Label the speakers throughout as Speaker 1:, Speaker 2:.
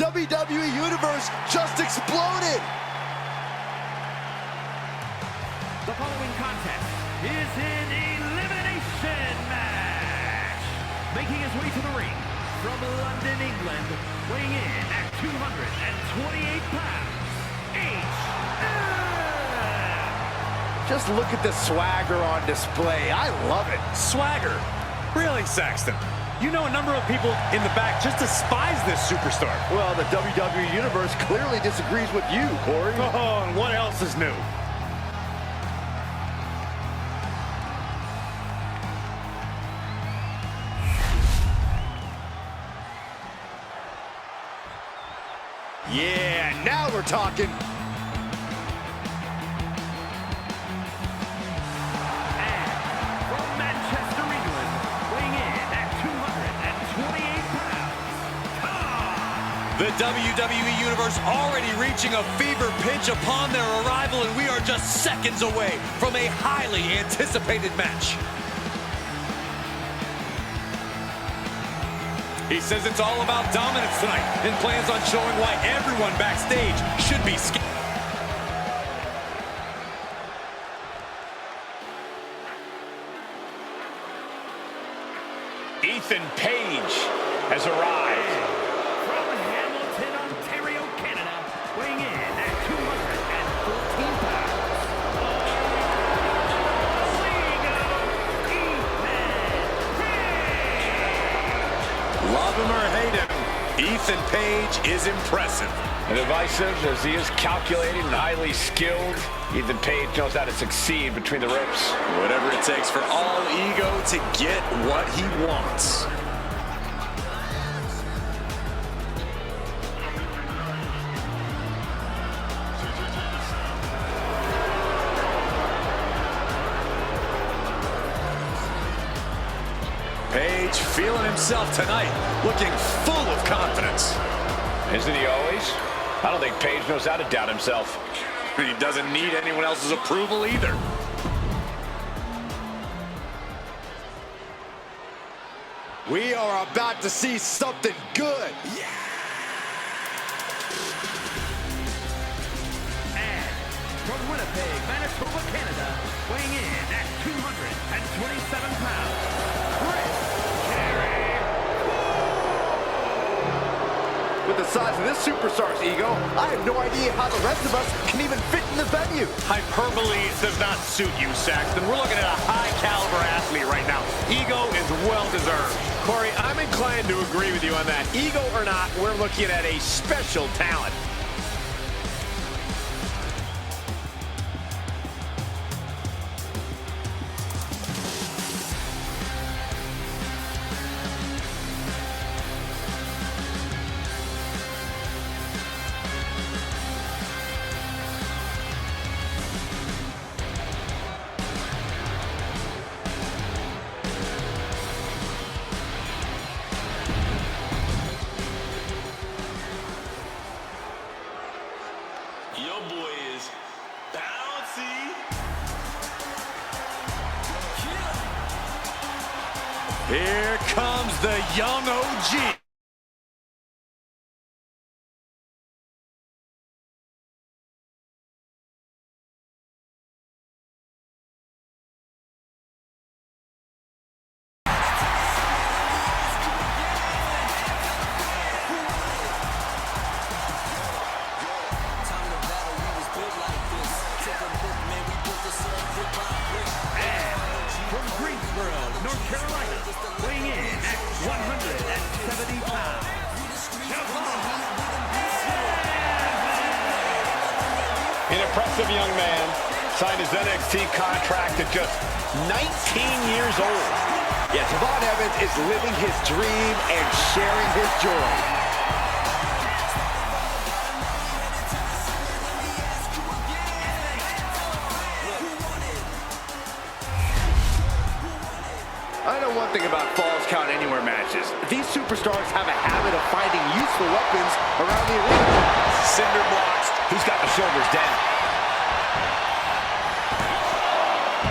Speaker 1: WWE Universe just exploded.
Speaker 2: The following contest is an elimination match. Making his way to the ring from London, England, weighing in at 228 pounds,
Speaker 1: Just look at the swagger on display. I love it.
Speaker 3: Swagger? Really, Saxton? You know a number of people in the back just despise this superstar.
Speaker 1: Well, the WWE Universe clearly disagrees with you, Corey.
Speaker 3: Oh, and what else is new?
Speaker 1: Yeah, now we're talking.
Speaker 3: The WWE Universe already reaching a fever pitch upon their arrival, and we are just seconds away from a highly anticipated match. He says it's all about dominance tonight and plans on showing why everyone backstage should be scared.
Speaker 4: Ethan Page has arrived.
Speaker 3: Love him or hate him, Ethan Page is impressive.
Speaker 4: And divisive as he is calculating and highly skilled, Ethan Page knows how to succeed between the ropes.
Speaker 3: Whatever it takes for all ego to get what he wants. Page feeling himself tonight, looking full of confidence.
Speaker 4: Isn't he always? I don't think Page knows how to doubt himself.
Speaker 3: He doesn't need anyone else's approval either.
Speaker 1: We are about to see something good. Yeah.
Speaker 2: And from Winnipeg, Manitoba, Canada, weighing in at 227 pounds.
Speaker 1: With the size of this superstar's ego, I have no idea how the rest of us can even fit in the venue.
Speaker 3: Hyperbole does not suit you, Saxton. We're looking at a high-caliber athlete right now. Ego is well-deserved.
Speaker 5: Corey, I'm inclined to agree with you on that. Ego or not, we're looking at a special talent.
Speaker 6: Your boy is bouncy.
Speaker 3: Here comes the young OG.
Speaker 2: North Carolina, weighing in at 170 pounds.
Speaker 4: An impressive young man signed his NXT contract at just 19 years old.
Speaker 1: Yeah, Javon Evans is living his dream and sharing his joy. I know one thing about Falls Count Anywhere matches. These superstars have a habit of finding useful weapons around the arena.
Speaker 4: Cinder blocks. He's got the shoulders down.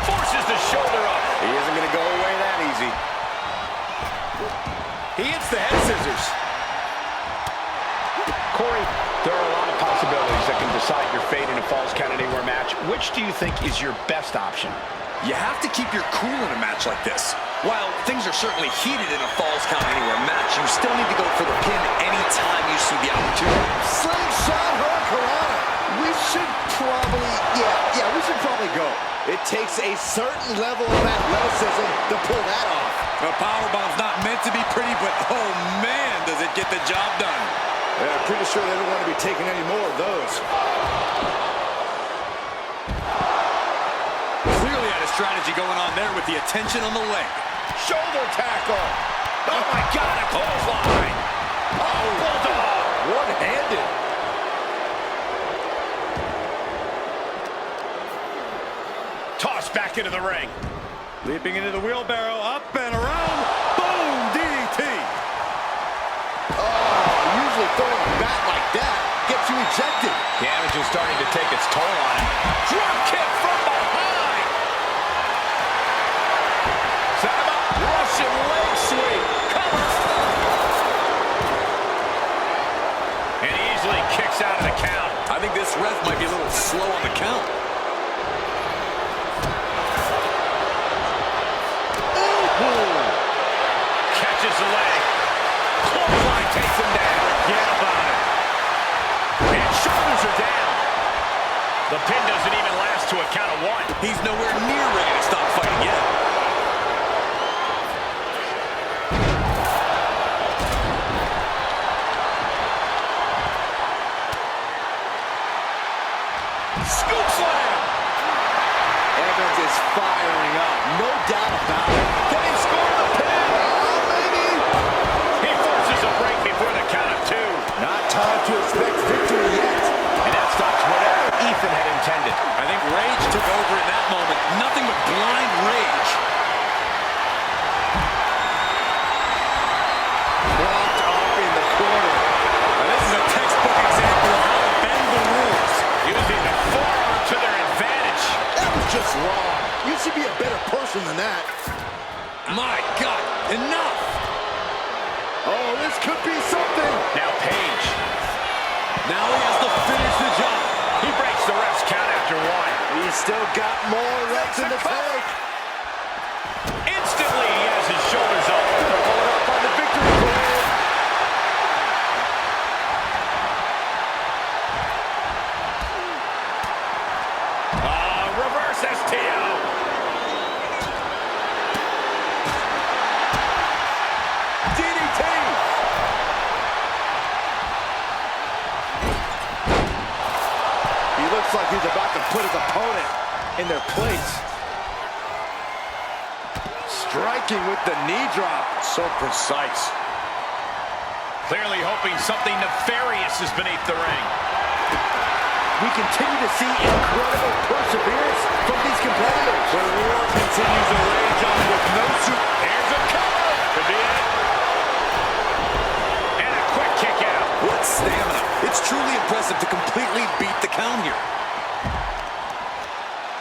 Speaker 4: Forces the shoulder up.
Speaker 1: He isn't going to go away that easy.
Speaker 4: He hits the head scissors. Corey, there are a lot of possibilities that can decide your fate in a Falls Count Anywhere match. Which do you think is your best option?
Speaker 3: You have to keep your cool in a match like this. While things are certainly heated in a Falls Count Anywhere match, you still need to go for the pin anytime you see the opportunity.
Speaker 1: Slingshot Hurricanrana. We should probably go. It takes a certain level of athleticism to pull that off.
Speaker 3: The powerbomb's not meant to be pretty, but oh man, does it get the job done.
Speaker 1: Yeah, I'm pretty sure they don't want to be taking any more of those.
Speaker 3: Clearly had a strategy going on there with the attention on the leg.
Speaker 1: Shoulder tackle. Oh my God, a clothesline. Oh, bulldog. One-handed.
Speaker 4: Tossed back into the ring.
Speaker 5: Leaping into the wheelbarrow, up and around. Boom, DDT.
Speaker 1: Usually throwing a bat like that gets you ejected.
Speaker 4: Damage is starting to take its toll on him.
Speaker 1: Drop kick from behind.
Speaker 4: Set him up. Russian leg sweep. Cover. And he easily kicks out of the count.
Speaker 3: I think this ref might be a little slow on the count.
Speaker 4: Catches the leg. Clothesline takes him down. Forget about it. And shoulders are down. The pin doesn't even last to a count of one.
Speaker 3: He's nowhere near ready to stop fighting yet.
Speaker 4: Scoop slam.
Speaker 1: Evans is firing up. No doubt about it. Can he score the pin? Maybe.
Speaker 4: He forces a break before the count of two.
Speaker 1: Not time to expect victory yet.
Speaker 4: And that stops whatever Ethan had intended.
Speaker 3: I think rage took over in that moment. Nothing but blind rage.
Speaker 1: Locked up in the corner.
Speaker 3: Now, this is a textbook example of how to bend the rules.
Speaker 4: Using the forearm to their advantage.
Speaker 1: That was just wrong. You should be a better person than that.
Speaker 3: My God, enough!
Speaker 1: Oh, this could be something.
Speaker 4: Now Page.
Speaker 3: Now he has to finish the job.
Speaker 4: He breaks the ref's count after one.
Speaker 1: He's still got more reps in the tank.
Speaker 4: Instantly, he has his shoulders up.
Speaker 1: Pulling up on the victory parade.
Speaker 4: Reverse STO.
Speaker 1: DDT. He looks like he's about to put his opponent in their place. Striking with the knee drop.
Speaker 4: So precise. Clearly hoping something nefarious is beneath the ring.
Speaker 1: We continue to see incredible perseverance from these competitors.
Speaker 4: The war continues to rage on with no soup. Here's a cover. Could be it. And a quick kick out.
Speaker 3: What stamina. It's truly impressive to completely beat the count here.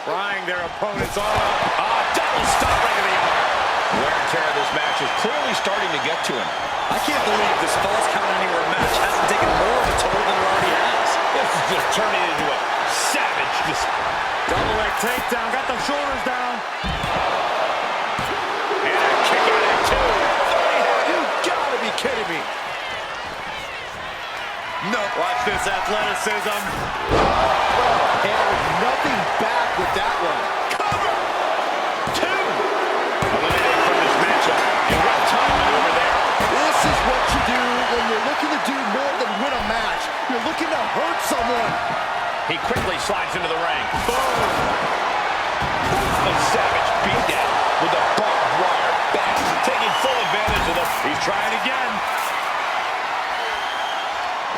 Speaker 4: Prying their opponents all up. Double stop right to the arm. Wear and tear of this match is clearly starting to get to him.
Speaker 3: I can't believe this Falls Count Anywhere match hasn't taken more of a toll than it already has.
Speaker 4: This is just turning into a savage
Speaker 5: Double leg takedown, got the shoulders down.
Speaker 4: and a kick out at two.
Speaker 1: You gotta be kidding me.
Speaker 3: No.
Speaker 5: Watch this athleticism.
Speaker 1: And nothing back with that one.
Speaker 4: Cover. Two. Eliminated from this matchup. And what time maneuver there.
Speaker 1: This is what you do when you're looking to do more than win a match. You're looking to hurt someone.
Speaker 4: He quickly slides into the ring. Boom. A savage beatdown with a barbed wire bat. Taking full advantage of the... He's trying again.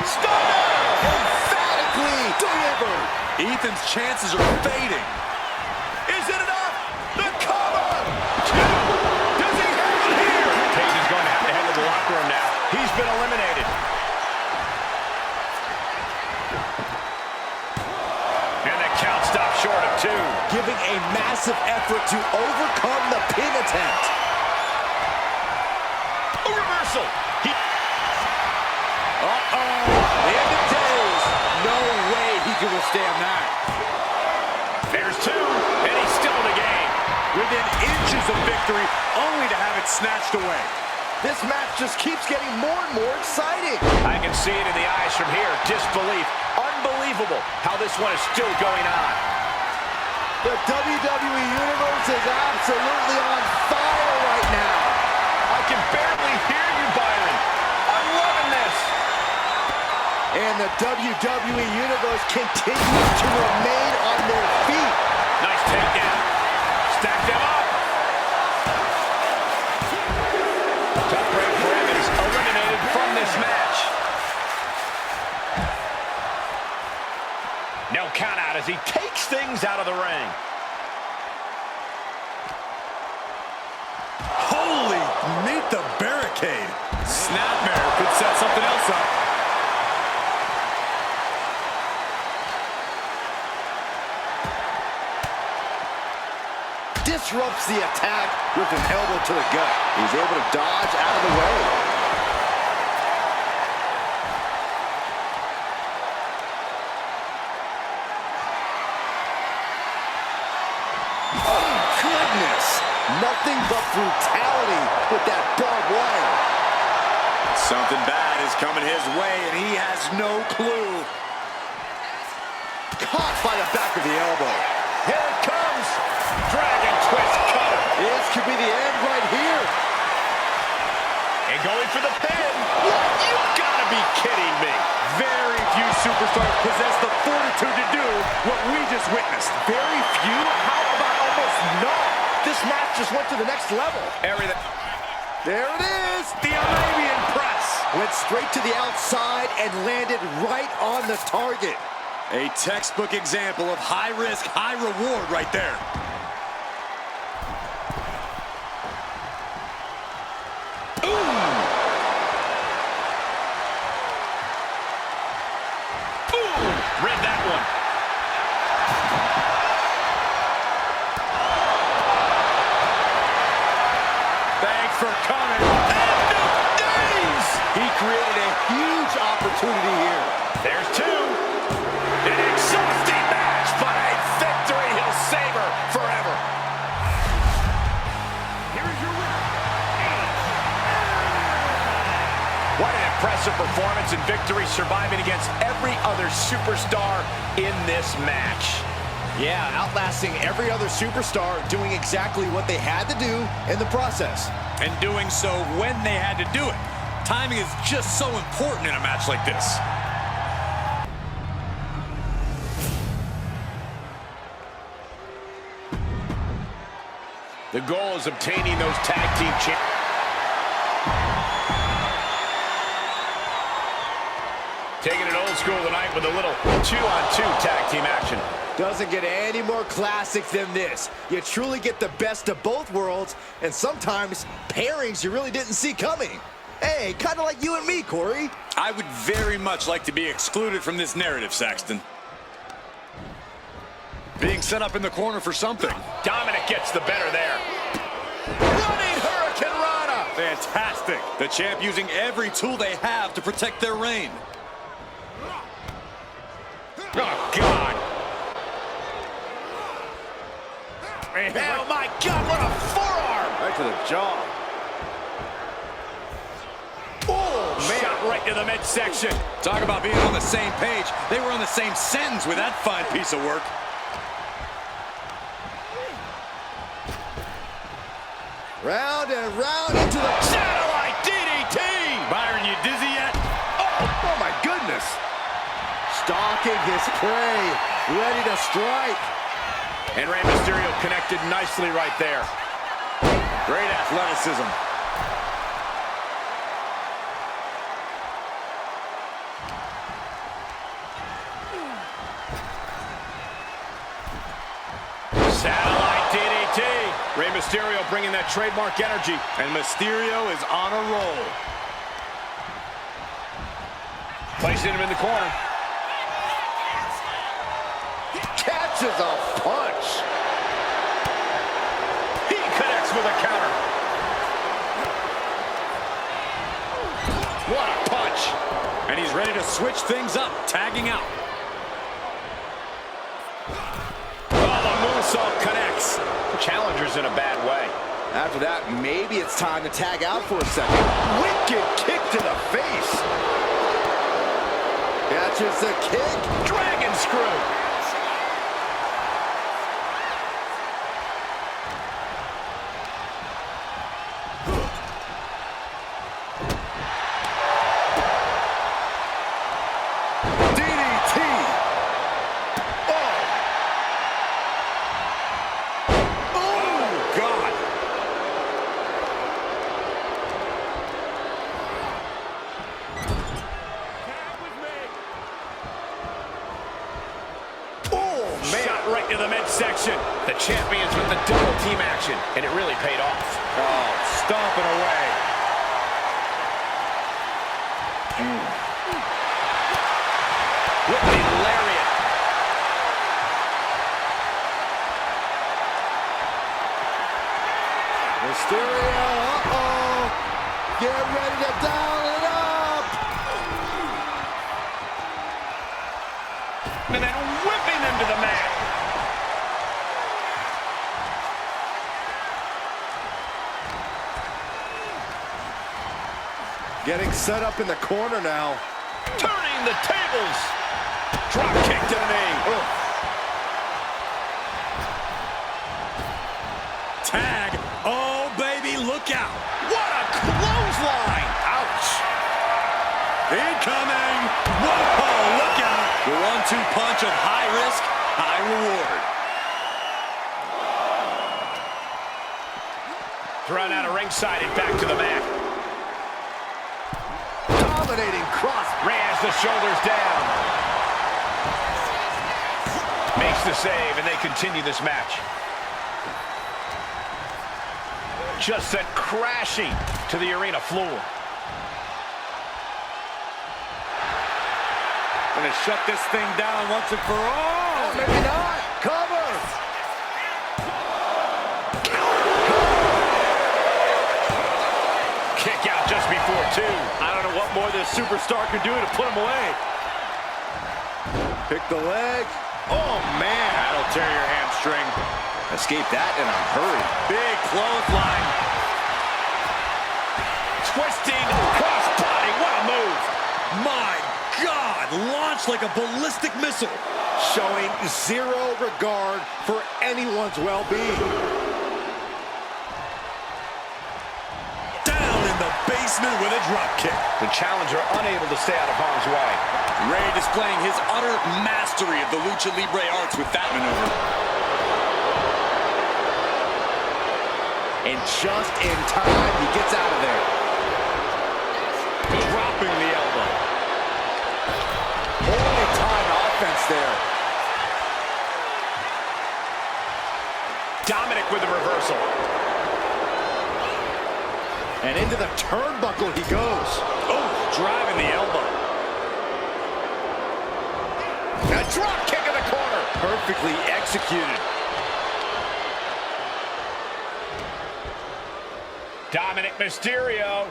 Speaker 4: Stunner!
Speaker 1: Emphatically delivered.
Speaker 3: Ethan's chances are fading.
Speaker 4: Is it enough? The cover! Two! Does he have it here? Page is going to have to head to the locker room now. He's been eliminated. And the count stops short of two.
Speaker 1: Giving a massive effort to overcome the pin attempt.
Speaker 4: A reversal.
Speaker 1: The end of
Speaker 3: can withstand that.
Speaker 4: There's two, and he's still in the game.
Speaker 3: Within inches of victory, only to have it snatched away.
Speaker 1: This match just keeps getting more and more exciting.
Speaker 4: I can see it in the eyes from here. Disbelief. Unbelievable how this one is still going on.
Speaker 1: The WWE Universe is absolutely on fire right now.
Speaker 4: I can barely hear you, Byron. I'm loving this.
Speaker 1: And the WWE Universe continues to remain on their feet.
Speaker 4: Nice takedown. Stack them up. Top break for him is eliminated from this match. No count out as he takes things out of the ring.
Speaker 3: Holy, meet the barricade. Snapmare could set something else up.
Speaker 1: Disrupts the attack with an elbow to the gut. He's able to dodge out of the way. Oh, goodness. Nothing but brutality with that barbed wire.
Speaker 3: Something bad is coming his way, and he has no clue.
Speaker 1: Caught by the back of the elbow.
Speaker 4: Here it comes. Dragon twist cutter.
Speaker 1: This could be the end right here.
Speaker 4: And going for the pin. What? You gotta be kidding me.
Speaker 3: Very few superstars possess the fortitude to do what we just witnessed.
Speaker 1: Very few? How about almost none? This match just went to the next level.
Speaker 4: Everything.
Speaker 1: There it is.
Speaker 3: The Arabian press.
Speaker 1: Went straight to the outside and landed right on the target.
Speaker 3: A textbook example of high risk, high reward right there.
Speaker 4: Read that one.
Speaker 3: Thanks for coming.
Speaker 4: End of days.
Speaker 1: He created a huge opportunity here.
Speaker 4: There's two. An exhausting match, but a victory he'll savor forever.
Speaker 2: Here is your winner,
Speaker 4: What an impressive performance and victory, surviving against every other superstar in this match.
Speaker 1: Yeah, outlasting every other superstar, doing exactly what they had to do in the process.
Speaker 3: And doing so when they had to do it. Timing is just so important in a match like this.
Speaker 4: The goal is obtaining those tag team championships. Taking it old school tonight with a little 2-on-2 tag team action.
Speaker 1: Doesn't get any more classic than this. You truly get the best of both worlds, and sometimes pairings you really didn't see coming. Hey, kind of like you and me, Corey.
Speaker 3: I would very much like to be excluded from this narrative, Saxton. Being set up in the corner for something.
Speaker 4: Dominic gets the better there.
Speaker 1: Running Hurricane Rana.
Speaker 3: Fantastic. The champ using every tool they have to protect their reign.
Speaker 4: Oh, God.
Speaker 1: Oh, my God, what a forearm.
Speaker 5: Right to the jaw.
Speaker 1: Oh, man.
Speaker 4: Shot right to the midsection.
Speaker 3: Talk about being on the same page. They were on the same sentence with that fine piece of work.
Speaker 1: Round and round into the
Speaker 4: Satellite DDT.
Speaker 3: Byron, you dizzy yet?
Speaker 1: Oh, my goodness. Stalking his prey, ready to strike.
Speaker 4: And Rey Mysterio connected nicely right there.
Speaker 3: Great athleticism.
Speaker 4: Satellite DDT. Rey Mysterio bringing that trademark energy.
Speaker 3: And Mysterio is on a roll.
Speaker 4: Placing him in the corner.
Speaker 1: Catches a punch.
Speaker 4: He connects with a counter.
Speaker 3: What a punch. And he's ready to switch things up, tagging out.
Speaker 5: Oh, the moonsault connects. The challenger's in a bad way.
Speaker 1: After that, maybe it's time to tag out for a second.
Speaker 5: Wicked kick to the face.
Speaker 1: Catches the kick.
Speaker 5: Dragon screw.
Speaker 1: DDT.
Speaker 5: Oh, God.
Speaker 1: Oh, man.
Speaker 5: Shot right to the midsection. The champions with the double team action, and it really paid off.
Speaker 3: Oh, stomping away.
Speaker 5: Whipping lariat.
Speaker 1: Mysterio, uh-oh. Get ready to dial it up.
Speaker 5: And then whipping them to the mat.
Speaker 1: Getting set up in the corner now.
Speaker 5: Turning the tables. Drop kick to the knee.
Speaker 3: Tag. Oh, baby, look out.
Speaker 5: What a clothesline. Ouch.
Speaker 3: Incoming. Whoa, look out. The 1-2 punch of high risk, high reward.
Speaker 5: Thrown out of ringside and back to the mat.
Speaker 1: Dominating cross.
Speaker 5: Rams the shoulders down. Makes the save, and they continue this match. Just sent crashing to the arena floor.
Speaker 3: Gonna shut this thing down once and for all.
Speaker 1: Maybe not. Cover.
Speaker 5: Kick out just before 2.
Speaker 3: I don't know what more this superstar can do to put him away.
Speaker 1: Pick the leg.
Speaker 3: Oh, man. That'll tear your hamstring.
Speaker 1: Escape that in a hurry.
Speaker 3: Big clothesline.
Speaker 5: Twisting crossbody. What a move.
Speaker 3: My God. Launched like a ballistic missile.
Speaker 1: Showing zero regard for anyone's well-being.
Speaker 3: Down in the basement with a drop kick.
Speaker 5: The challenger unable to stay out of harm's way.
Speaker 3: Ray displaying his utter mastery of the Lucha Libre arts with that maneuver.
Speaker 1: And just in time, he gets out of there.
Speaker 3: Dropping the elbow.
Speaker 1: Holy time offense there.
Speaker 5: Dominic with the reversal.
Speaker 1: And into the turnbuckle he goes.
Speaker 5: Oh, driving the elbow. A drop kick in the corner.
Speaker 1: Perfectly executed.
Speaker 5: Dominic Mysterio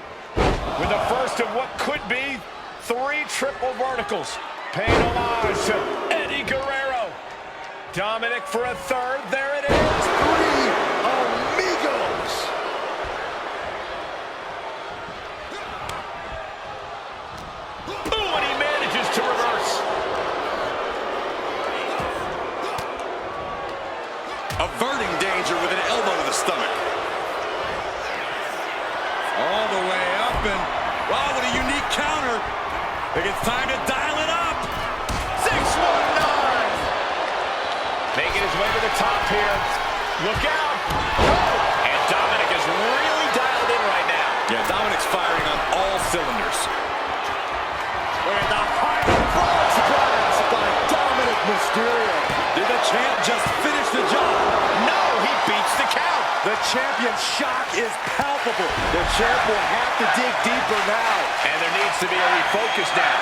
Speaker 5: with the first of what could be 3 triple verticals. Paying homage to Eddie Guerrero. Dominic for a third. There it is.
Speaker 1: 3 amigos.
Speaker 5: Ooh, and he manages to reverse.
Speaker 3: Averting danger with an elbow to the stomach. All the way up, and wow, what a unique counter. I think it's time to dial it up.
Speaker 5: 619. Making his way to the top here. Look out. Oh. And Dominic is really dialed in right now.
Speaker 3: Yeah, Dominic's firing on all cylinders.
Speaker 1: Look at the high cross blast by Dominic Mysterio.
Speaker 3: Did the champ just finish the job?
Speaker 5: No, he beats the count.
Speaker 1: The champion's shock is palpable. The champ will have to dig deeper now.
Speaker 5: And there needs to be a refocus now.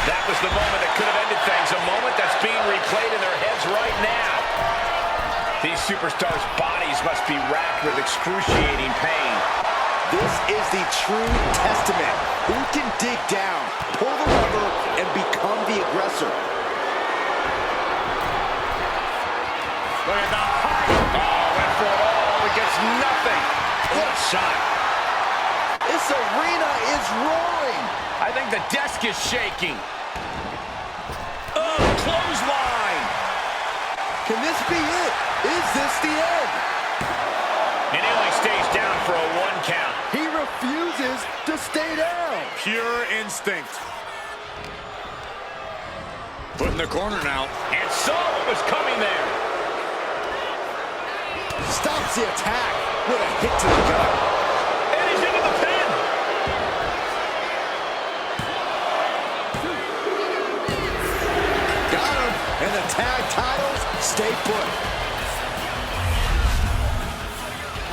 Speaker 5: That was the moment that could have ended things. A moment that's being replayed in their heads right now. These superstars' bodies must be racked with excruciating pain.
Speaker 1: This is the true testament. Who can dig down, pull the lever, and become the aggressor?
Speaker 4: Look at the height. Oh, went for it all. It gets nothing. What a shot.
Speaker 1: This arena is roaring.
Speaker 4: I think the desk is shaking. Oh, clothesline.
Speaker 1: Can this be it? Is this the end?
Speaker 4: And he only stays down for a 1 count.
Speaker 1: He refuses to stay down.
Speaker 3: Pure instinct. Put in the corner now.
Speaker 4: And saw what was coming there.
Speaker 1: Stops the attack with a hit to the gut.
Speaker 4: And he's into the pin.
Speaker 1: Got him. And the tag titles stay put.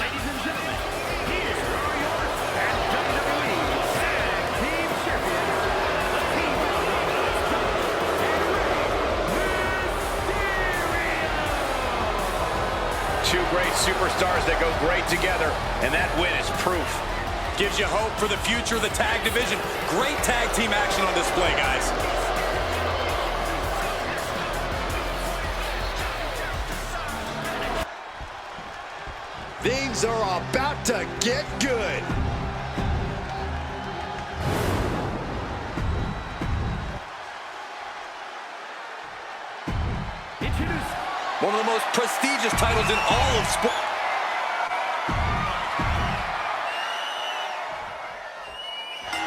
Speaker 2: Ladies and gentlemen, here are your WWE Tag Team Champions, the Team
Speaker 4: Two great superstars that go great together, and that win is proof.
Speaker 3: Gives you hope for the future of the tag division. Great tag team action on display, guys.
Speaker 1: Things are about to get good.
Speaker 2: Introduce
Speaker 3: One of the most prestigious titles in all of sport.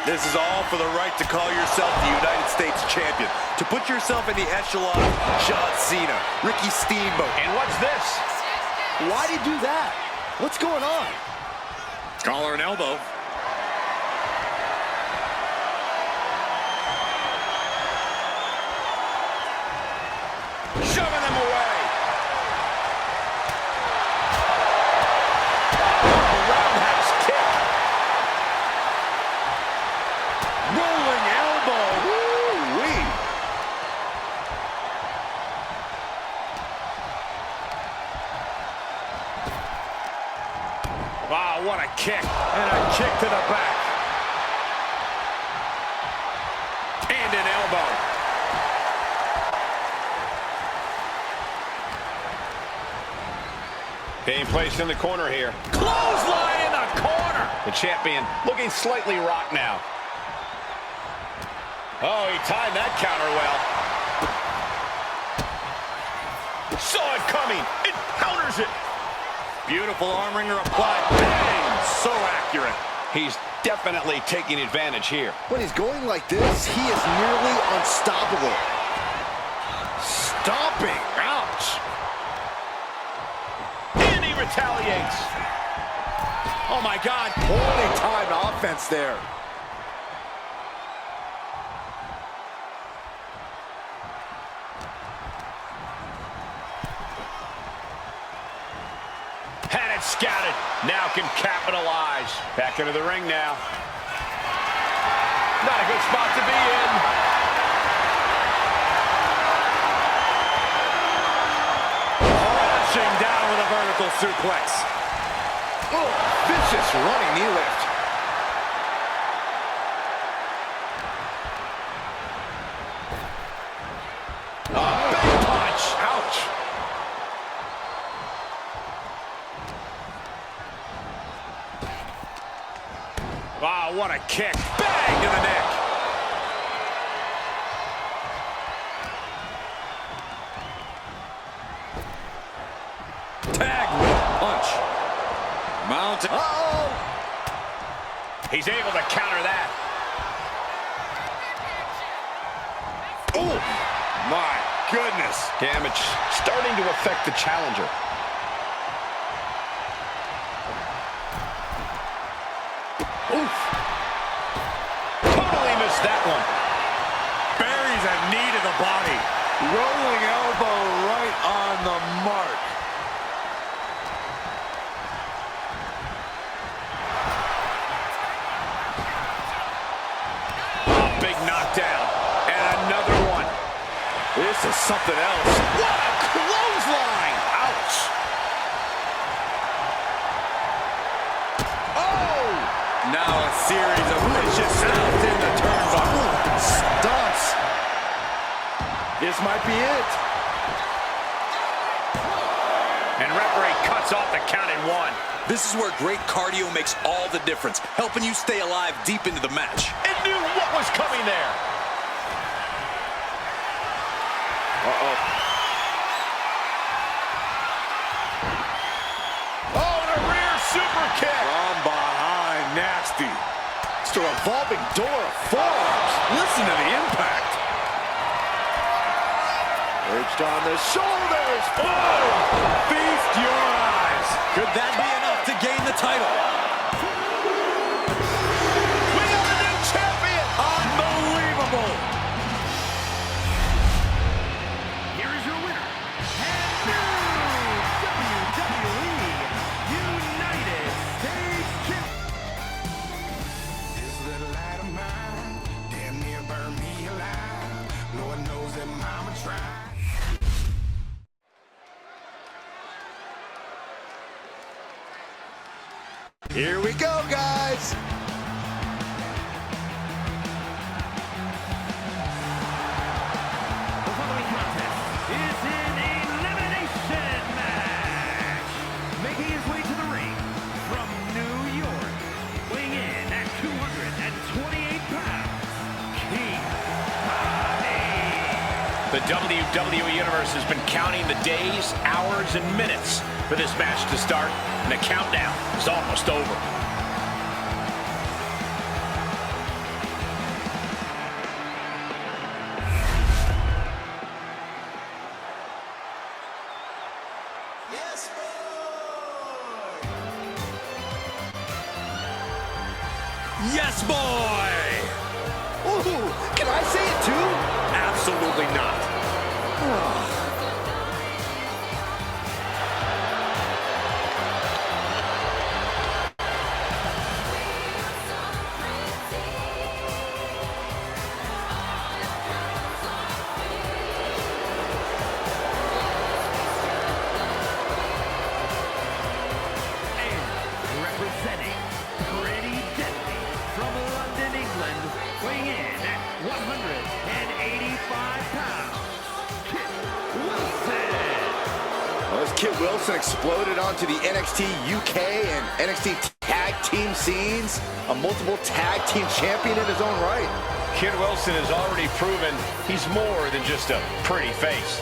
Speaker 3: This is all for the right to call yourself the United States champion. To put yourself in the echelon of John Cena, Ricky Steamboat.
Speaker 4: And what's this?
Speaker 1: Why'd he do that? What's going on?
Speaker 3: Collar and elbow.
Speaker 4: Shoving them away. Roundhouse kick.
Speaker 1: Rolling elbow. Woo-wee.
Speaker 4: Wow, what a kick. And a kick to the back. And an elbow. Being placed in the corner here. Clothesline in the corner. The champion looking slightly rocked now. Oh, he timed that counter well. Saw it coming. It counters it.
Speaker 3: Beautiful arm wringer applied. Bang! So accurate.
Speaker 4: He's definitely taking advantage here.
Speaker 1: When he's going like this, he is nearly unstoppable. Stomping. Ouch.
Speaker 4: And he retaliates.
Speaker 3: Oh, my God.
Speaker 1: Holding time offense there.
Speaker 4: Had it scouted. Now can capitalize. Back into the ring now. Not a good spot to be in.
Speaker 3: Crashing down with a vertical suplex.
Speaker 1: Oh, vicious running knee lift.
Speaker 4: Big punch. Ouch. Wow, what a kick. Bang to the neck.
Speaker 3: Tag with a punch. Mounted.
Speaker 1: Uh-oh.
Speaker 4: He's able to counter that.
Speaker 3: Oh, my goodness.
Speaker 4: Damage starting to affect the challenger.
Speaker 1: Oof.
Speaker 4: Totally missed that one.
Speaker 3: Buries a knee to the body.
Speaker 1: Rolling elbow right on the mark.
Speaker 4: Big knockdown. And another one.
Speaker 1: This is something else.
Speaker 4: What a clothesline. Ouch.
Speaker 1: Oh!
Speaker 3: Now a series of vicious stomps in the turnbuckle.
Speaker 1: Stomps. This might be it.
Speaker 4: kicks off the count in one.
Speaker 3: This is where great cardio makes all the difference, helping you stay alive deep into the match.
Speaker 4: And knew what was coming there.
Speaker 5: Uh-oh. Oh, and a rear super kick. From behind, nasty.
Speaker 1: It's a revolving door of forearms.
Speaker 5: Listen to the impact. Reached on the shoulders. Boom! Feast your eyes.
Speaker 3: Could that be enough to gain the title?
Speaker 5: We have a new champion. Unbelievable.
Speaker 2: Here is your winner, and new WWE United States Champion.
Speaker 7: This little light of mine damn near burned me alive. Lord knows that mama tried.
Speaker 1: Here we go, guys.
Speaker 2: The following contest is an elimination match. Making his way to the ring from New York, weighing in at 228 pounds, King Kami.
Speaker 4: The WWE Universe has been counting the days, hours, and minutes for this match to start, and the countdown is almost over.
Speaker 3: Yes, boy!
Speaker 1: Ooh, can I say it too?
Speaker 3: Absolutely not.
Speaker 2: Representing Pretty Deadly from London, England, weighing in at 185 pounds, Kit Wilson.
Speaker 1: Well, as Kit Wilson exploded onto the NXT UK and NXT tag team scenes, a multiple tag team champion in his own right.
Speaker 5: Kid Wilson has already proven he's more than just a pretty face.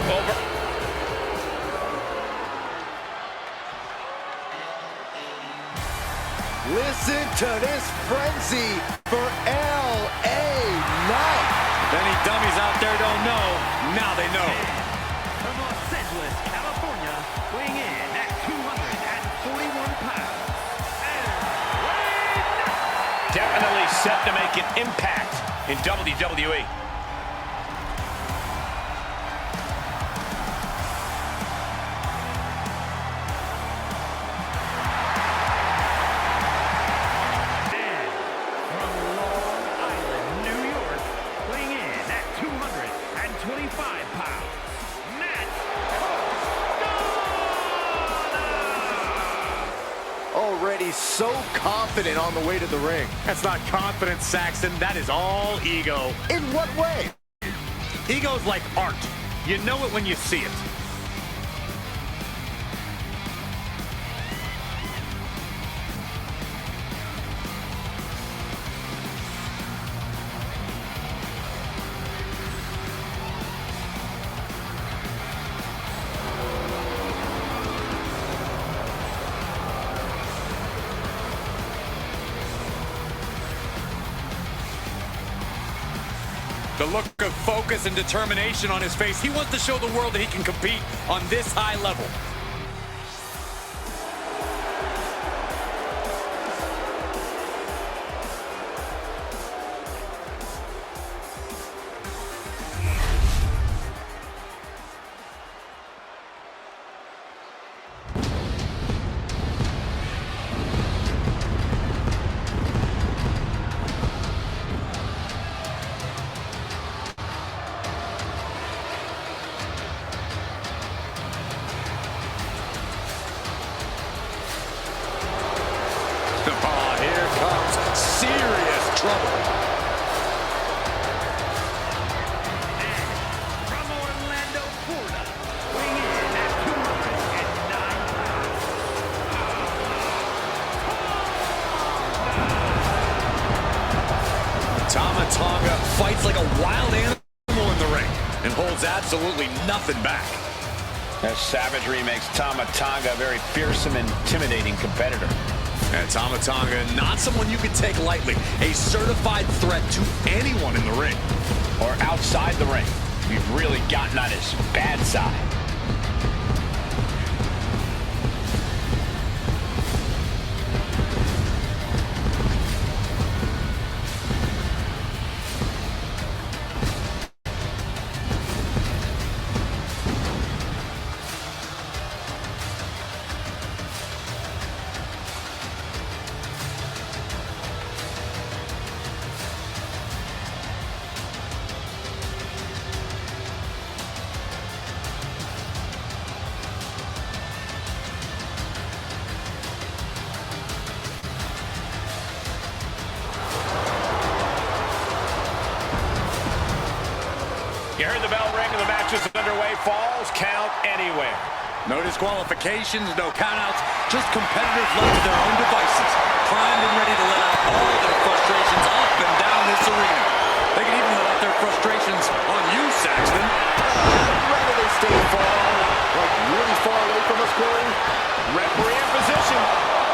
Speaker 5: Over.
Speaker 1: Listen to this frenzy for LA Knight.
Speaker 3: If any dummies out there don't know, now they know.
Speaker 2: From Los Angeles, California, weighing in at 241 pounds, and
Speaker 4: Definitely set to make an impact in WWE.
Speaker 2: from Long Island, New York, weighing in at 225 pounds, Matt Cardona.
Speaker 1: Already so confident on the way to the ring.
Speaker 8: That's not confidence, Saxton. That is all ego.
Speaker 1: In what way?
Speaker 8: Ego's like art. You know it when you see it. The look of focus and determination on his face. He wants to show the world that he can compete on this high level. serious trouble.
Speaker 2: From Orlando, Florida, weighing in at 209 pounds.
Speaker 8: Tama Tonga fights like a wild animal in the ring and holds absolutely nothing back.
Speaker 5: That savagery makes Tama Tonga a very fearsome and intimidating competitor.
Speaker 8: And Tama Tonga, not someone you can take lightly. A certified threat to anyone in the ring.
Speaker 5: Or outside the ring. You've really gotten on his bad side. You heard the bell ring and the match is underway. Falls count anywhere.
Speaker 8: No disqualifications, no countouts, just competitors left to their own devices, primed and ready to let out all their frustrations up and down this arena. They can even let out their frustrations on you, Saxton.
Speaker 1: I'd rather they stay far, like really far away from us, Corey.
Speaker 5: Referee in position.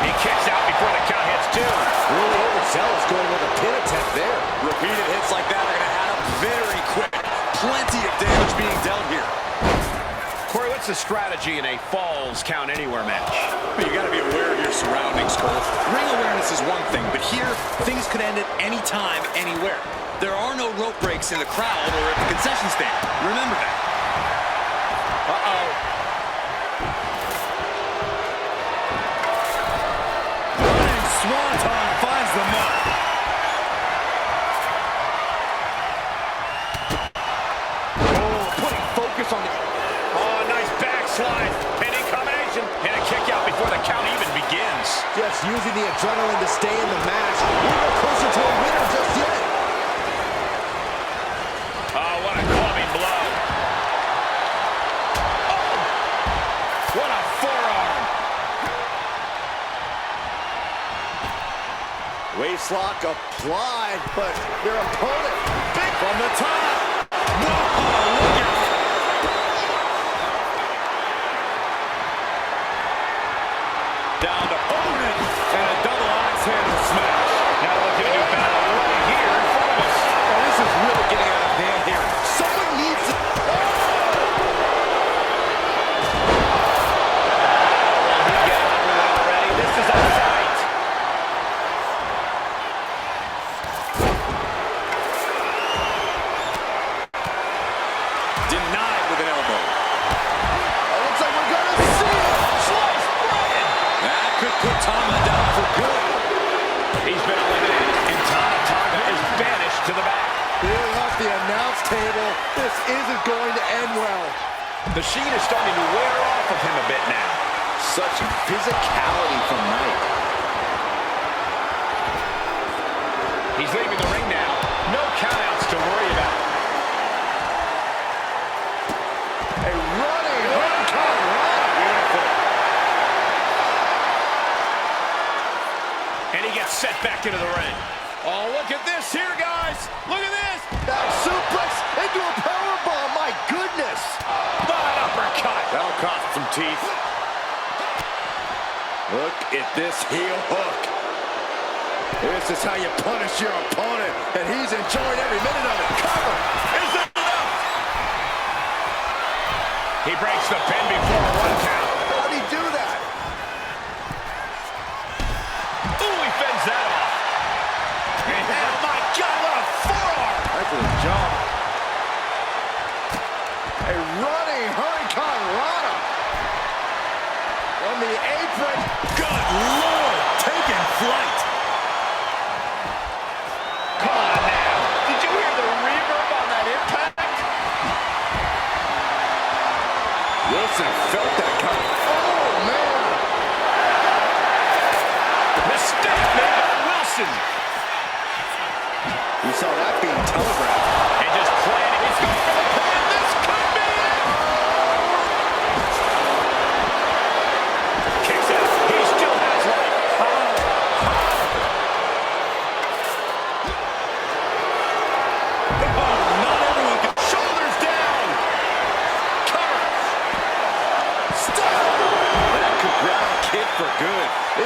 Speaker 5: He kicks out before the count hits two.
Speaker 1: Really overzealous going with a pin attempt there.
Speaker 8: Repeated hits like that are going to add up very quick. Plenty of damage being dealt here.
Speaker 5: Corey, what's the strategy in a falls count anywhere match?
Speaker 8: You got to be aware of your surroundings, Cole. Ring awareness is one thing, but here, things could end at any time, anywhere. There are no rope breaks in the crowd or at the concession stand. Remember that. Uh-oh. Running Swanton finds the mark.
Speaker 5: On the... Oh, nice backslide. Pinning combination. And a kick out before the count even begins.
Speaker 1: Just using the adrenaline to stay in the match. We're no closer to a winner just yet.
Speaker 5: Oh, what a clubbing blow. Oh, what a forearm.
Speaker 1: Waistlock applied, but their opponent big from the top.
Speaker 8: Whoa, look at down to opponent and a double axe handle smash.
Speaker 5: Now looking to do battle right here in front of us.
Speaker 1: Oh, this is really getting out of hand here. Someone needs to...
Speaker 5: He got on with it already. This is a fight.
Speaker 8: Denied with an elbow.
Speaker 1: Oh, looks like we're going to see it.
Speaker 5: Slice Brian.
Speaker 8: That could put Tama down for good.
Speaker 5: He's been eliminated, and Tama Tonga is banished to the back.
Speaker 1: Clearing off the announce table. This isn't going to end well.
Speaker 5: The sheen is starting to wear off of him a bit now.
Speaker 1: Such physicality from Knight.
Speaker 5: He's leaving the ring now. No countouts to worry about.
Speaker 1: A running hurricane.
Speaker 5: Beautiful. And he gets set back into the ring. Oh, look at this here, guys. Look at this.
Speaker 1: Back suplex into a powerbomb. My goodness.
Speaker 5: Bad uppercut.
Speaker 8: That'll cost some teeth.
Speaker 1: Look at this heel hook. This is how you punish your opponent, and he's enjoying every minute of it. Cover. Is that enough?
Speaker 5: He breaks the pin before a one count.
Speaker 1: How'd he do that?
Speaker 5: Ooh, he fends that off. And oh my God, what a forearm.
Speaker 1: Right to the jaw. A running hurricane rana. On the apron.
Speaker 8: Good Lord, taking flight.
Speaker 5: Come on now. Did you hear the reverb on that impact?
Speaker 1: Wilson felt that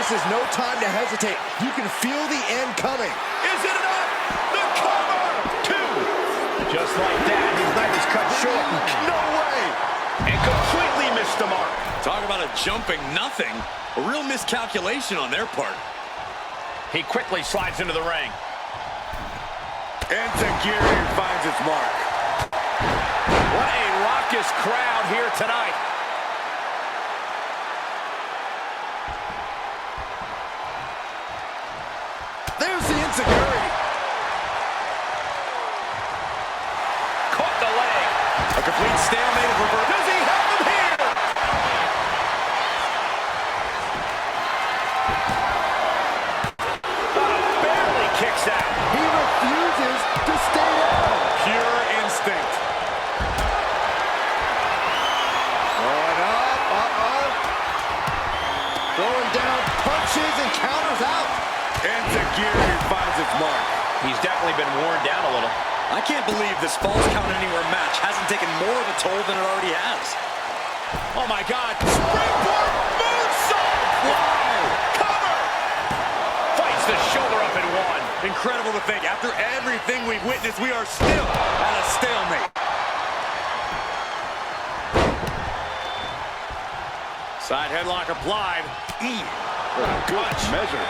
Speaker 1: This is no time to hesitate. You can feel the end coming.
Speaker 5: Is it enough? The cover! 2. Just like that, his knife is cut short. No way! And completely missed the mark.
Speaker 8: Talk about a jumping nothing. A real miscalculation on their part.
Speaker 5: He quickly slides into the ring. Enzuigiri finds its mark. What a raucous crowd here tonight.
Speaker 1: There's the Enzuigiri.
Speaker 5: Caught the leg.
Speaker 8: A complete stalemate of reverse.
Speaker 5: Does he have him here? Barely kicks out.
Speaker 1: He refuses to stay down.
Speaker 5: Pure instinct.
Speaker 1: Going up, throwing down punches and counters out.
Speaker 5: Enzuigiri finds its mark. He's definitely been worn down a little.
Speaker 8: I can't believe this Falls Count Anywhere match hasn't taken more of a toll than it already has.
Speaker 5: Oh my God. Springboard moonsault. Wow. Cover. Fights the shoulder up in one.
Speaker 8: Incredible to think, after everything we've witnessed, we are still at a stalemate. Side headlock applied.
Speaker 5: Good measure.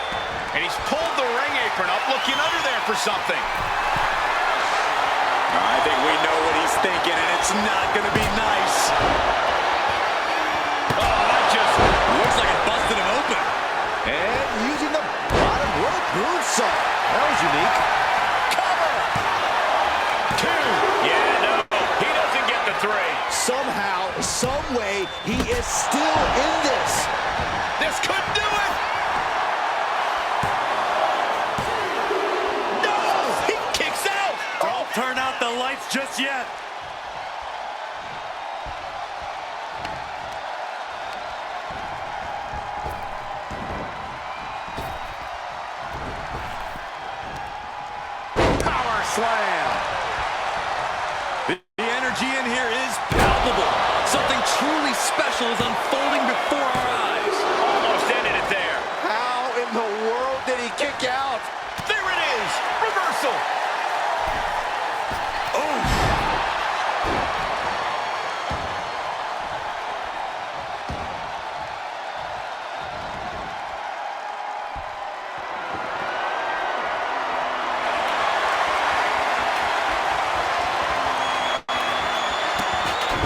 Speaker 5: And he's pulled the ring apron up, looking under there for something.
Speaker 8: I think we know what he's thinking, and it's not going to be nice.
Speaker 5: Oh, that just
Speaker 8: Looks like it busted him open.
Speaker 1: And using the bottom rope moonsault. That was unique.
Speaker 5: cover. 2. Yeah, no, he doesn't get the 3.
Speaker 1: Somehow, some way, he is still in this.
Speaker 5: This could do it. No, he kicks out.
Speaker 8: Don't turn out the lights just yet.
Speaker 5: Power slam.
Speaker 8: The energy in here is palpable. Something truly special is unfolding before our eyes.
Speaker 5: Almost ended it there.
Speaker 1: How in the world did he kick out?
Speaker 5: There it is. Reversal.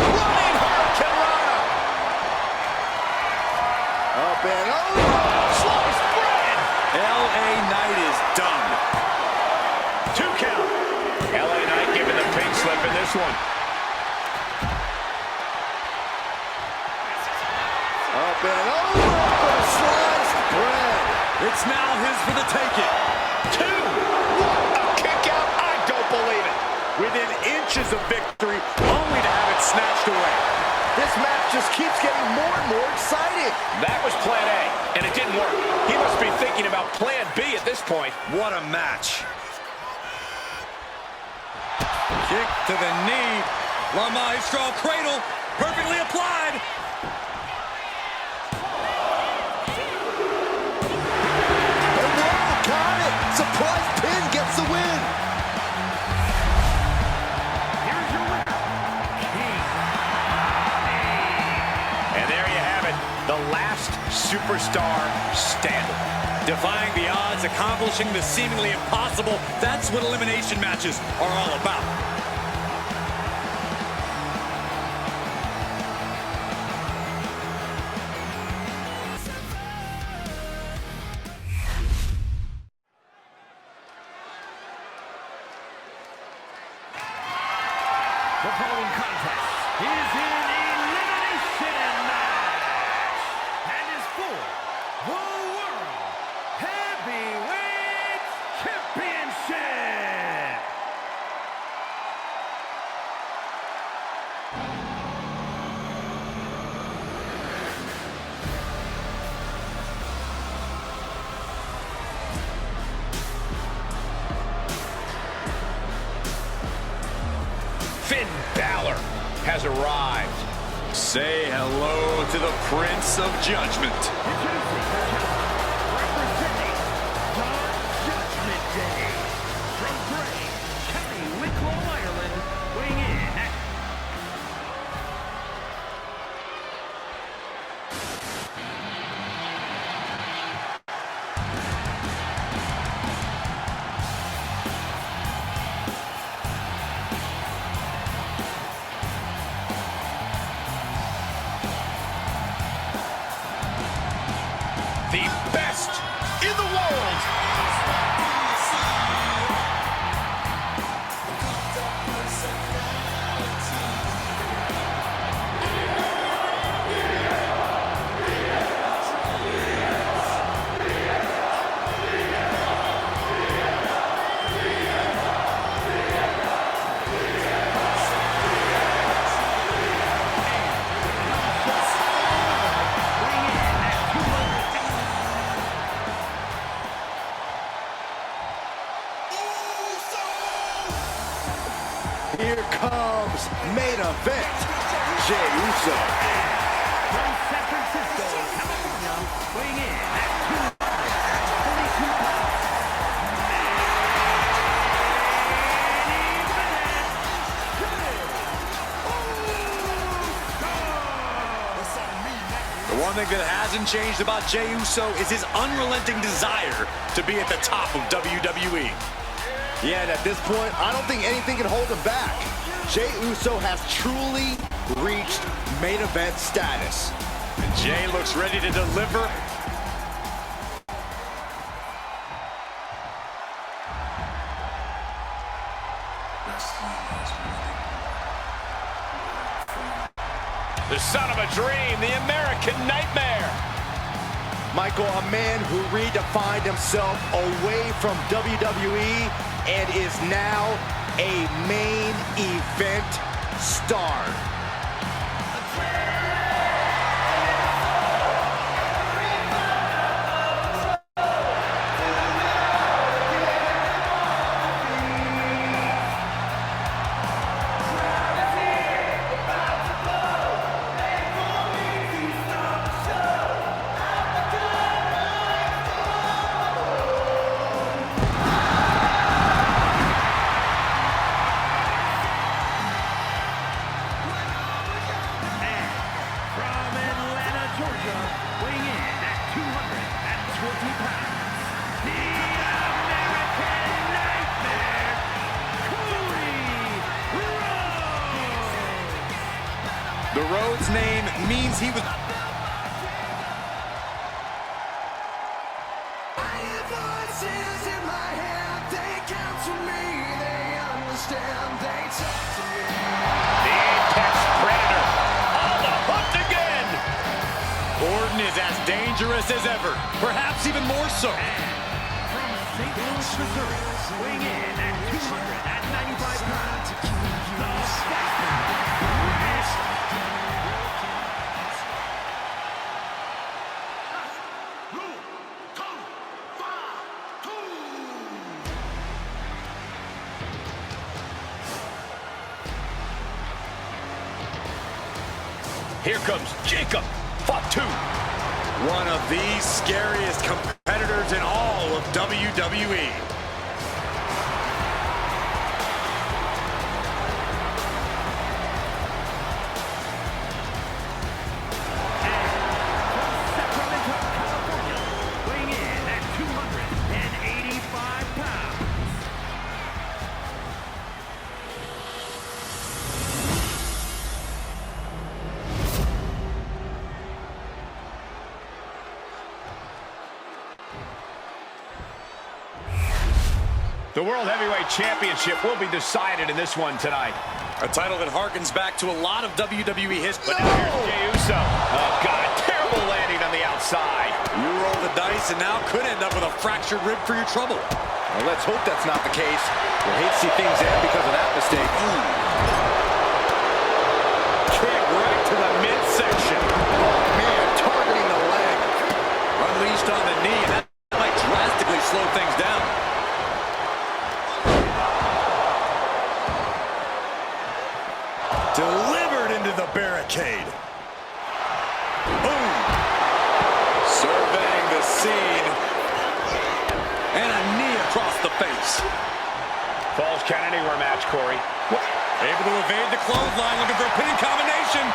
Speaker 5: Running hurricanrana.
Speaker 1: Up and over.
Speaker 5: Sliced bread.
Speaker 8: L.A. Knight is done.
Speaker 5: 2 count. LA Knight giving the pink slip in this one.
Speaker 1: Up and over for the sliced bread.
Speaker 8: It's now his for the taking.
Speaker 5: 2. What a kick out. I don't believe it.
Speaker 8: Within inches of victory, only to have it snatched away.
Speaker 1: This match just keeps getting more and more exciting.
Speaker 5: That was plan A, and it didn't work. He must be thinking about plan B at this point.
Speaker 8: What a match. Kick to the knee. La Maestro cradle, perfectly applied.
Speaker 1: And Rowe got it. Surprise pin gets the win.
Speaker 2: Here's your winner, King.
Speaker 5: And there you have it, the last superstar standing.
Speaker 8: Defying the odds, accomplishing the seemingly impossible. That's what elimination matches are all about.
Speaker 2: The following contest is an elimination match and is for the World Heavyweight Championship.
Speaker 5: Finn Balor has arrived.
Speaker 8: Say hello to the Prince of Judgment.
Speaker 2: Introducing the challenger
Speaker 5: the best in the world.
Speaker 1: Here comes main event, Jey Uso.
Speaker 2: From San Francisco, California, weighing in at 242 pounds.
Speaker 8: The one thing that hasn't changed about Jey Uso is his unrelenting desire to be at the top of WWE.
Speaker 1: Yeah, and at this point, I don't think anything can hold him back. Jey Uso has truly reached main event status.
Speaker 8: And Jey looks ready to deliver.
Speaker 5: The son of a dream, the American Nightmare.
Speaker 1: Michael, a man who redefined himself away from WWE and is now a main event star.
Speaker 8: The road's name means he was...
Speaker 5: The Apex Predator on the hunt again.
Speaker 8: Orton is as dangerous as ever, perhaps even more so.
Speaker 2: From St. Louis, Missouri, weighing in at 295 pounds, the Spartan.
Speaker 5: Here comes Jacob Fatu.
Speaker 8: One of the scariest competitors in all of WWE.
Speaker 5: The World Heavyweight Championship will be decided in this one tonight.
Speaker 8: A title that harkens back to a lot of WWE history.
Speaker 5: But now here's Jey Uso. Oh, God, terrible landing on the outside.
Speaker 8: You roll the dice and now could end up with a fractured rib for your trouble.
Speaker 1: Well, let's hope that's not the case. We'll hate to see things end because of that mistake.
Speaker 5: Kick right to the midsection.
Speaker 1: Oh, man, targeting the leg.
Speaker 8: Unleashed on the knee, and that might drastically slow things down. Delivered into the barricade. Boom. Surveying the scene. And a knee across the face.
Speaker 5: Falls count anywhere match, Corey.
Speaker 8: Able to evade the clothesline, looking for a pinning combination.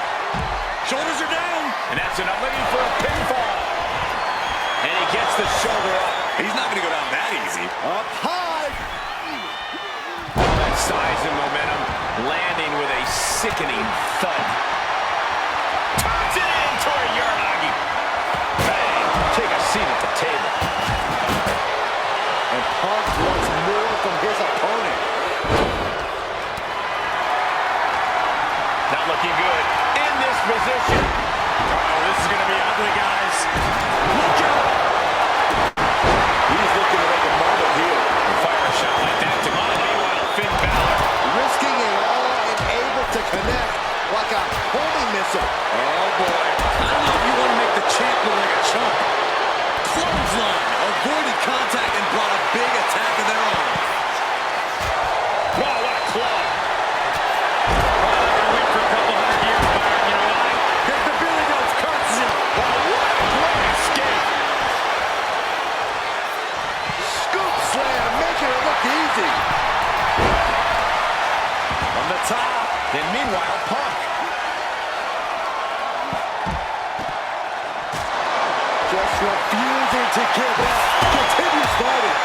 Speaker 8: Shoulders are down.
Speaker 5: And that's enough, looking for a pinfall. And he gets the shoulder up.
Speaker 8: He's not going to go down that easy.
Speaker 1: Up high.
Speaker 5: That size and momentum, landing with a sickening thud. Turns it into a Uranagi. Bang. Take a
Speaker 4: seat at the table.
Speaker 1: And Punk wants more from his opponent.
Speaker 4: Not looking good in this position. Oh, this is going to be ugly, guys. Look out!
Speaker 1: He's looking to make a martyr here.
Speaker 4: Fire a shot like that to meanwhile, Finn Balor.
Speaker 1: Risking it all and able to connect like a homing missile.
Speaker 8: Oh, boy. I don't know if you want to make the champ look like a chump. Clothesline. Avoided contact and brought a big attack of their own.
Speaker 4: Wow, what a club. Probably not going to win for a couple hundred years, Byron. You know why? Because the Billy Goat's constant. Wow, what a great escape.
Speaker 1: Scoop slam, making it look easy.
Speaker 4: From the top. Then meanwhile, Punk.
Speaker 1: Just refusing to give up. Continues fighting.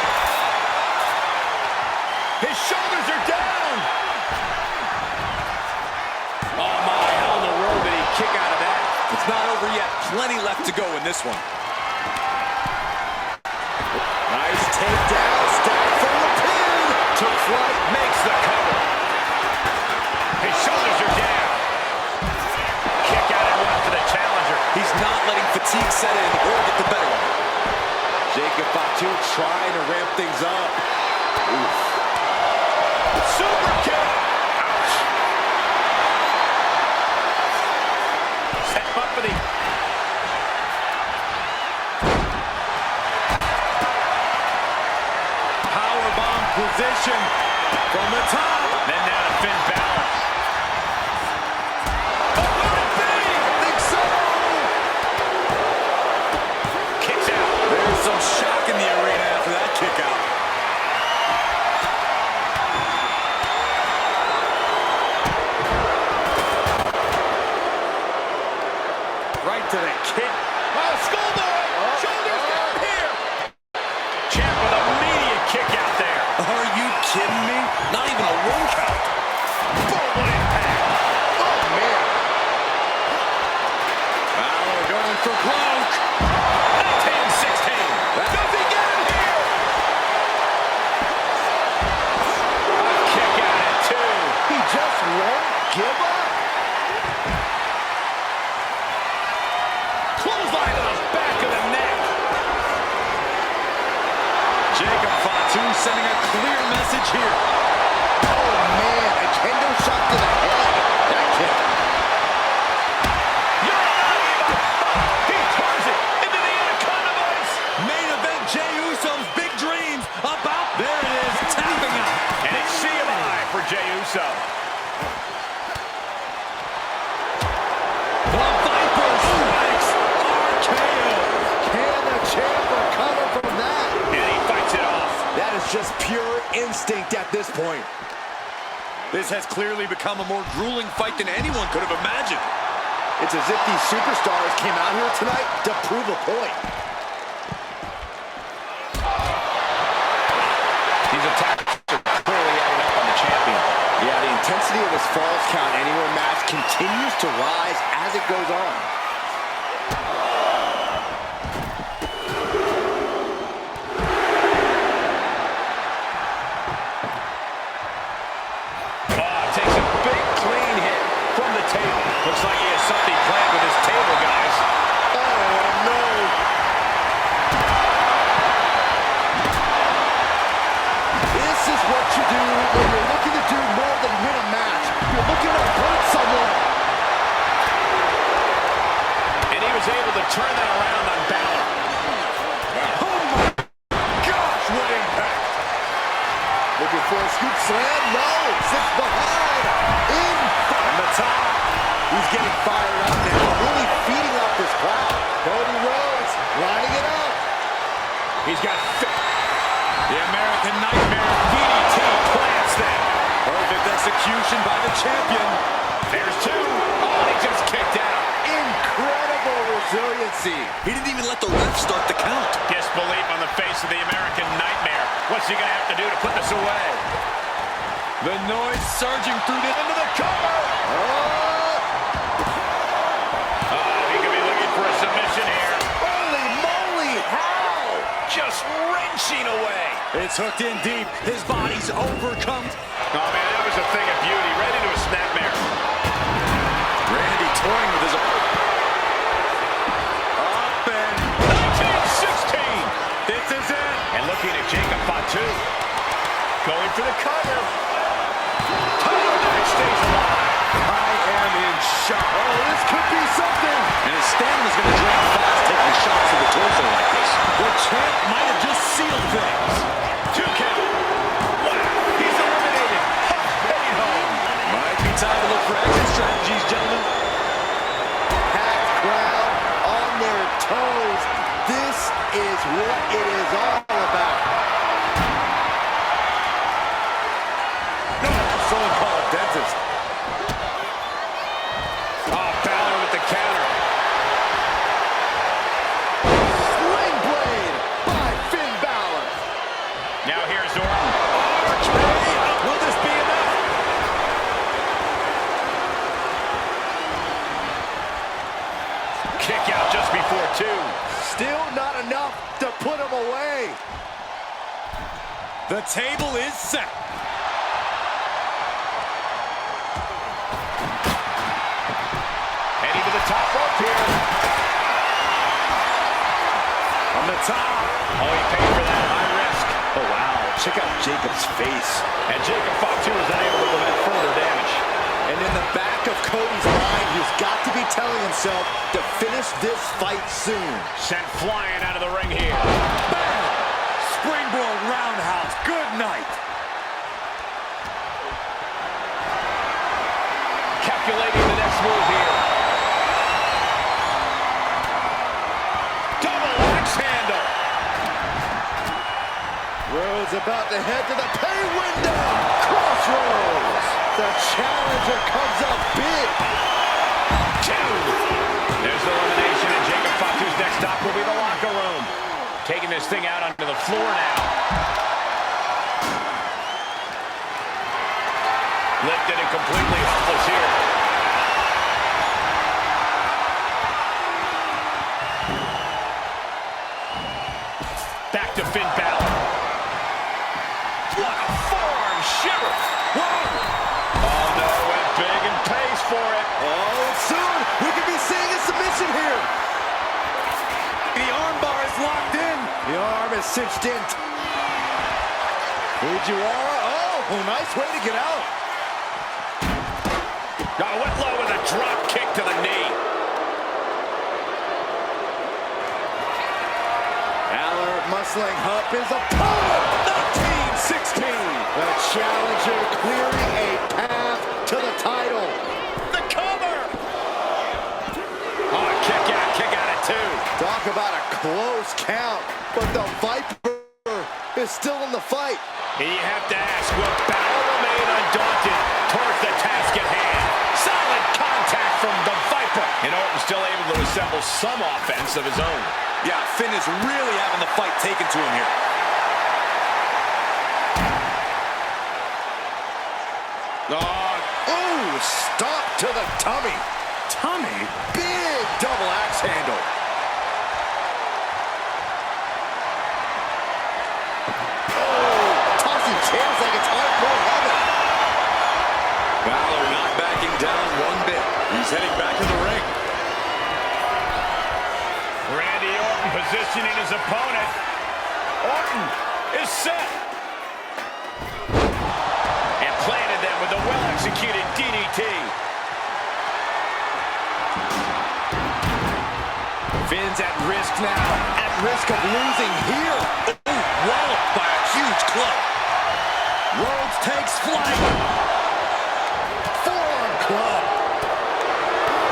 Speaker 4: His shoulders are down. Oh, my. How in the world did he kick out of that?
Speaker 8: It's not over yet. Plenty left to go in this one.
Speaker 1: Nice takedown. Step for the pin.
Speaker 4: To flight, makes the cover. His shoulders are down. Kick out and one for the challenger.
Speaker 8: He's not letting fatigue set in or get the better of him.
Speaker 1: Jacob Fatu trying to ramp things up. Oof.
Speaker 4: Super kick. Ouch. Set him up for the...
Speaker 8: Powerbomb position from the top.
Speaker 4: Then down to Finn Balor. Kicks out.
Speaker 8: There's some shock in the arena after that kick out.
Speaker 4: Right to the kick. Oh, schoolboy! Shoulders down here! Champ with a immediate kick out there.
Speaker 8: Are you kidding me? Not even a 1 count.
Speaker 4: Boom, what impact!
Speaker 1: Oh, man.
Speaker 8: Balor going for broke.
Speaker 4: 19-16. Does he get him here? A kick out at 2.
Speaker 1: He just won't give up.
Speaker 4: Clothesline to the back of the neck.
Speaker 8: Jacob Fatu sending a clear message here.
Speaker 1: Oh, man. A kendo shot to the head. That kick.
Speaker 4: He turns it into the Anaconda Vice.
Speaker 8: Main event Jey Uso's big dreams about. There it is, tapping out.
Speaker 4: And it's CMI for Jey Uso.
Speaker 8: The Viper strikes. RKO.
Speaker 1: Can the champ recover from that?
Speaker 4: And he fights it off.
Speaker 1: That is just pure instinct at this point.
Speaker 8: This has clearly become a more grueling fight than anyone could have imagined.
Speaker 1: It's as if these superstars came out here tonight to prove a point.
Speaker 4: These attacks are clearly adding up on the champion.
Speaker 1: Yeah, the intensity of this Falls Count Anywhere match continues to rise as it goes on.
Speaker 4: Takes a big clean hit from the table. Looks like he has something planned with his table, guys.
Speaker 1: Oh, no. This is what you do when you're looking to do more than win a match. You're looking to hurt someone.
Speaker 4: And he was able to turn that around on Balor.
Speaker 1: Oh, my gosh, what impact. Looking for a scoop slam. No, sits behind. In from the top. He's getting fired up now, really feeding off this crowd. Cody Rhodes lining it up.
Speaker 4: He's got the American Nightmare DDT plants them.
Speaker 8: Perfect execution by the champion.
Speaker 4: There's 2. Oh, he just kicked out.
Speaker 1: Incredible resiliency.
Speaker 8: He didn't even let the ref start the count.
Speaker 4: Disbelief on the face of the American Nightmare. What's he going to have to do to put this away?
Speaker 8: The noise surging through the
Speaker 4: Into the cover.
Speaker 1: Oh,
Speaker 4: He could be looking for a submission here.
Speaker 1: holy moly.
Speaker 3: punching away. It's hooked in deep. His body's overcome.
Speaker 4: Oh, man, that was a thing of beauty. Right into a snapmare.
Speaker 3: Randy toying with his opponent. Up and
Speaker 4: 1916.
Speaker 3: this is it.
Speaker 4: And looking at Jacob Fatu. Going for the cover. Title match stays alive.
Speaker 3: I am in shock.
Speaker 1: Oh, this could be something.
Speaker 3: And his stamina's going to drain fast taking shots to the torso like this. The champ might have just sealed things.
Speaker 4: 2 count. Wow, he's eliminated. Heading home.
Speaker 3: Might be time to look for exit strategies, gentlemen.
Speaker 1: Packed crowd on their toes. This is what it is all about.
Speaker 3: No, someone call a dentist.
Speaker 4: Oh, Balor with the counter.
Speaker 1: Sling blade by Finn Balor.
Speaker 4: Now here's Orton.
Speaker 3: Will this be enough?
Speaker 4: Kick out just before 2.
Speaker 1: Still not enough to put him away.
Speaker 3: The table is set.
Speaker 4: Heading to the top rope here.
Speaker 3: On the top.
Speaker 4: Oh, he paid for that high risk.
Speaker 1: Oh, wow. Check out Jacob's face.
Speaker 4: And Jacob Fatu is unable to prevent further damage.
Speaker 1: And in the back of Cody's mind, he's got to be telling himself to finish this fight soon.
Speaker 4: Sent flying out of the ring here.
Speaker 3: Bam! Springboard roundhouse. Good night.
Speaker 4: Calculating the next move here. Double axe handle.
Speaker 1: Rhodes about to head to the pay window. Crossroads. The challenger comes up big.
Speaker 4: 2. There's the elimination, and Jacob Fatu's next stop will be the locker room. Taking this thing out onto the floor now. Lifted and completely helpless here. Back to Finn Balor. What a forearm shiver.
Speaker 3: Whoa!
Speaker 4: Oh no, went big and pays for it.
Speaker 1: Oh, soon we could be seeing a submission here.
Speaker 3: The armbar is locked in.
Speaker 1: The arm is cinched in. Fujiwara. Oh, nice way to get out.
Speaker 4: Went low with a drop kick to the knee.
Speaker 1: Balor muscling up his opponent. 1916. The challenger clearing a path to the title.
Speaker 4: The cover. Oh, kick out at 2.
Speaker 1: Talk about a close count, but the Viper is still in the fight.
Speaker 4: And you have to ask, will Balor remain undaunted towards the task at hand? Solid contact from the Viper. And Orton's still able to assemble some offense of his own.
Speaker 3: Yeah, Finn is really having the fight taken to him here.
Speaker 1: Oh, stop to the tummy.
Speaker 3: Tummy?
Speaker 1: Big double axe handle. Oh, tossing chairs like it's hardcore heaven.
Speaker 3: Balor not backing down one bit. He's heading back to the ring.
Speaker 4: Randy Orton positioning his opponent. Orton is set. And planted them with a well-executed DDT.
Speaker 1: Finn's at risk now. At risk of losing here.
Speaker 3: Ooh, walloped by a huge club.
Speaker 1: Rhodes takes flight. Forearm club.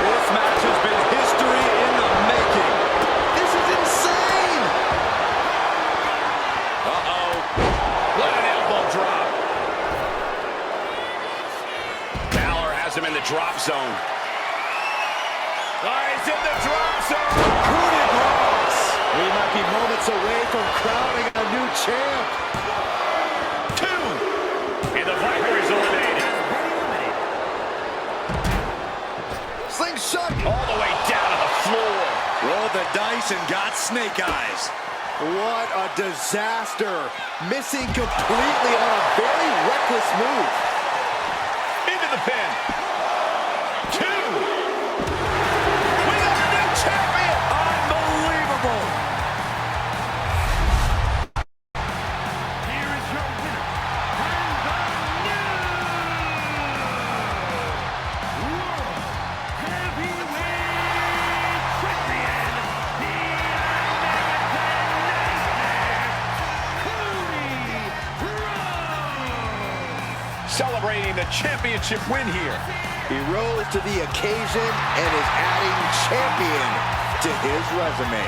Speaker 3: This match has been history in the making.
Speaker 1: This is insane.
Speaker 3: Uh-oh.
Speaker 4: What an elbow drop. Balor has him in the drop zone. Oh, he's in the drop zone.
Speaker 1: Coup de grace. We might be moments away from crowning a new champ.
Speaker 4: 2. And the Viper is eliminated.
Speaker 1: Slingshot.
Speaker 4: All the way down to the floor.
Speaker 3: Rolled the dice and got snake eyes.
Speaker 1: What a disaster. Missing completely on a very reckless move.
Speaker 5: Into the pin. 2. We got a new champion.
Speaker 1: Unbelievable.
Speaker 2: Here is your winner, and the new World Heavyweight Champion, the American Nightmare, Cody Rhodes.
Speaker 5: Celebrating the championship win here.
Speaker 1: He rose to the occasion and is adding champion to his resume.